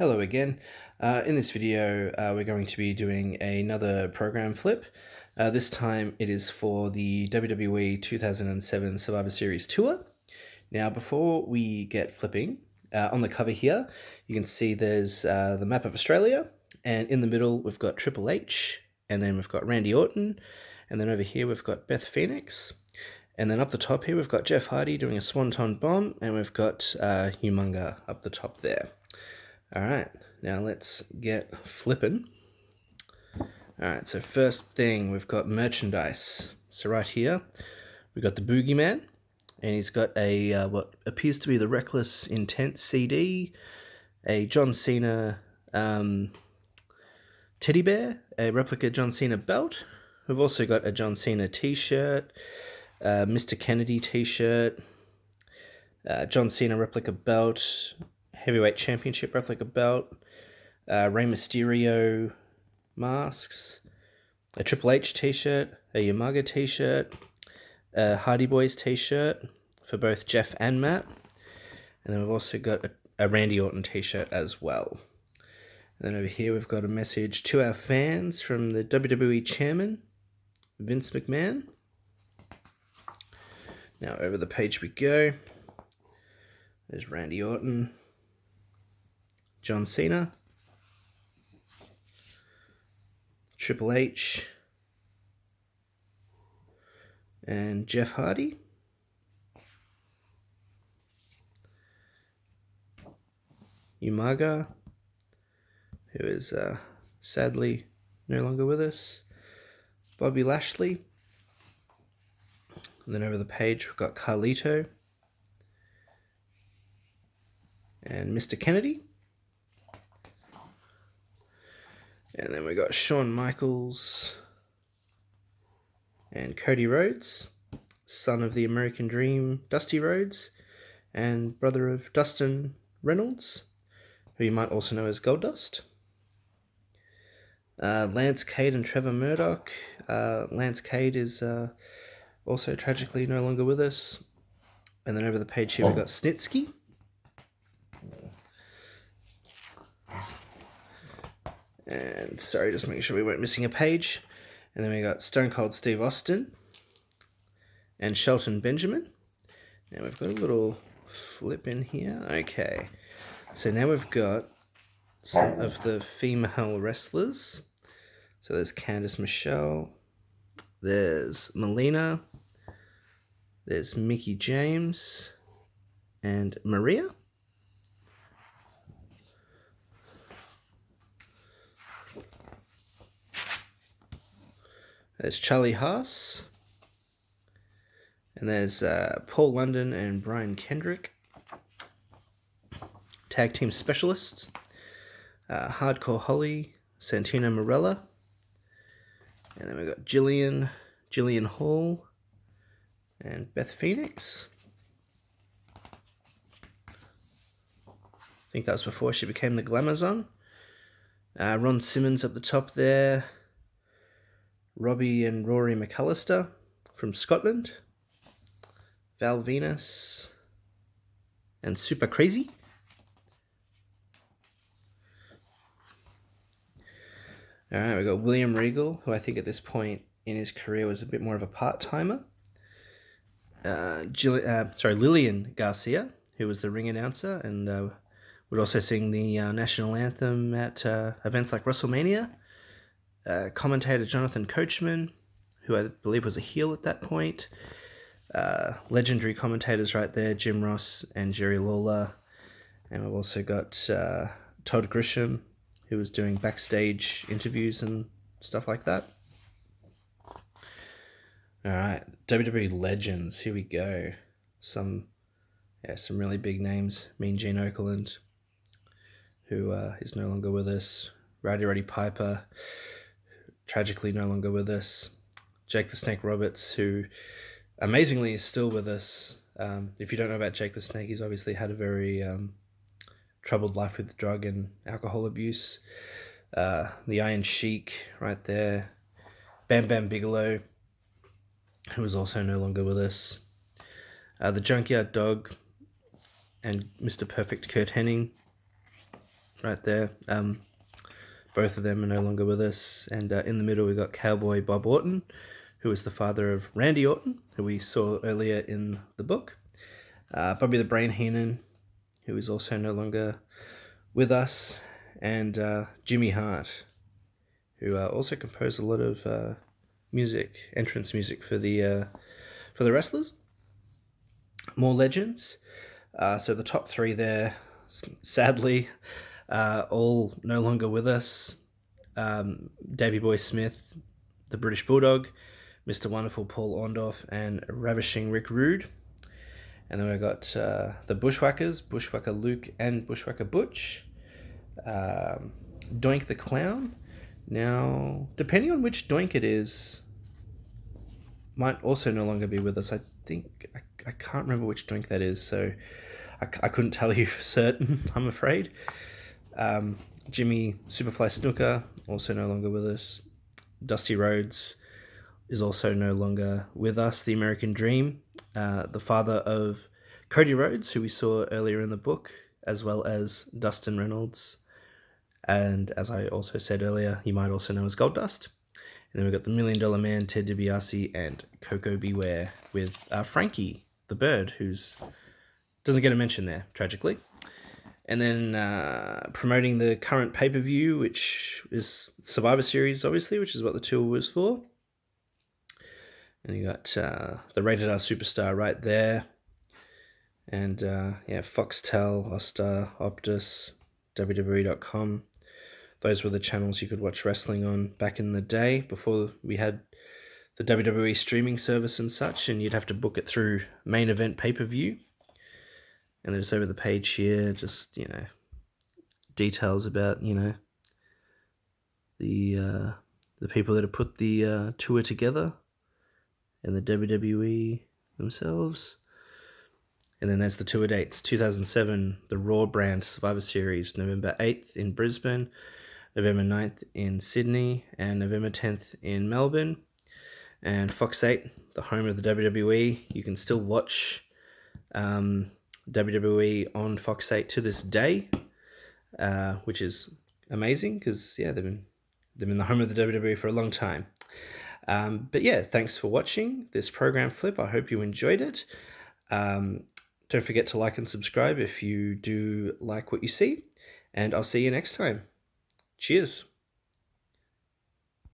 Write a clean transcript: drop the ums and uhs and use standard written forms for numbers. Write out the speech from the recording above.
Hello again. In this video, we're going to be doing another program flip. This time it is for the WWE 2007 Survivor Series Tour. Now, before we get flipping, on the cover here, you can see there's the map of Australia, and in the middle we've got Triple H, and then we've got Randy Orton, and then over here we've got Beth Phoenix, and then up the top here we've got Jeff Hardy doing a Swanton Bomb, and we've got Humunga up the top there. Alright, now let's get flipping. Alright, so first thing, we've got merchandise. So right here, we've got the Boogeyman, and he's got a what appears to be the Reckless Intent CD, a John Cena teddy bear, a replica John Cena belt. We've also got a John Cena t-shirt, Mr. Kennedy t-shirt, John Cena replica belt, Heavyweight Championship replica belt, Rey Mysterio masks, a Triple H t-shirt, a Umaga t-shirt, a Hardy Boys t-shirt for both Jeff and Matt, and then we've also got a Randy Orton t-shirt as well. And then over here we've got a message to our fans from the WWE Chairman, Vince McMahon. Now over the page we go. There's Randy Orton, John Cena, Triple H, and Jeff Hardy. Umaga, who is sadly no longer with us. Bobby Lashley. And then over the page we've got Carlito and Mr. Kennedy. And then we got Shawn Michaels and Cody Rhodes, son of the American Dream, Dusty Rhodes, and brother of Dustin Reynolds, who you might also know as Goldust. Lance Cade and Trevor Murdoch. Lance Cade is also tragically no longer with us. And then over the page here we've got Snitsky. And sorry, just making sure we weren't missing a page. And then we got Stone Cold Steve Austin and Shelton Benjamin. Now we've got a little flip in here. Okay, so now we've got some of the female wrestlers. So there's Candice Michelle, there's Melina, there's Mickie James, and Maria. There's Charlie Haas, and there's Paul London and Brian Kendrick, tag team specialists, Hardcore Holly, Santino Marella, and then we've got Jillian Hall, and Beth Phoenix. I think that was before she became the Glamazon. Ron Simmons up the top there. Robbie and Rory McAllister from Scotland, Val Venus, and Super Crazy. Alright, we've got William Regal, who I think at this point in his career was a bit more of a part-timer. Lillian Garcia, who was the ring announcer and would also sing the national anthem at events like WrestleMania. Commentator Jonathan Coachman, who I believe was a heel at that point. Legendary commentators right there, Jim Ross and Jerry Lawler. And we've also got Todd Grisham, who was doing backstage interviews and stuff like that. Alright, WWE Legends, here we go. Some really big names. Mean Gene Okerlund, who is no longer with us. Roddy Piper, tragically no longer with us. Jake the Snake Roberts, who amazingly is still with us. If you don't know about Jake the Snake, he's obviously had a very troubled life with drug and alcohol abuse. The Iron Sheik right there. Bam Bam Bigelow, who is also no longer with us. The Junkyard Dog and Mr. Perfect Kurt Hennig. right there. Both of them are no longer with us. And in the middle, we got Cowboy Bob Orton, who was the father of Randy Orton, who we saw earlier in the book. Bobby the Brain Heenan, who is also no longer with us. And Jimmy Hart, who also composed a lot of music, entrance music for the wrestlers. More legends. So the top three there, sadly, all no longer with us. Davey Boy Smith, the British Bulldog, Mr. Wonderful Paul Orndorff, and Ravishing Rick Rude. And then we've got the Bushwhackers, Bushwhacker Luke and Bushwhacker Butch. Doink the Clown. Now, depending on which Doink it is, might also no longer be with us. I think, I can't remember which Doink that is, so I couldn't tell you for certain, I'm afraid. Jimmy Superfly Snooker, also no longer with us. Dusty Rhodes is also no longer with us. The American Dream, the father of Cody Rhodes, who we saw earlier in the book, as well as Dustin Reynolds. And as I also said earlier, you might also know as Goldust. And then we've got the $1 Million Man, Ted DiBiase, and Coco Beware with Frankie, the bird, who's doesn't get a mention there, tragically. And then promoting the current pay-per-view, which is Survivor Series, obviously, which is what the tour was for. And you got the Rated R Superstar right there. And Foxtel, Ostar, Optus, WWE.com. Those were the channels you could watch wrestling on back in the day before we had the WWE streaming service and such, and you'd have to book it through Main Event pay-per-view. And there's over the page here, just, details about, the people that have put the tour together and the WWE themselves. And then there's the tour dates. 2007, the Raw brand Survivor Series, November 8th in Brisbane, November 9th in Sydney, and November 10th in Melbourne. And Fox 8, the home of the WWE, you can still watch WWE on Fox 8 to this day, which is amazing because, they've been the home of the WWE for a long time. But thanks for watching this program flip. I hope you enjoyed it. Don't forget to like and subscribe if you do like what you see, and I'll see you next time. Cheers.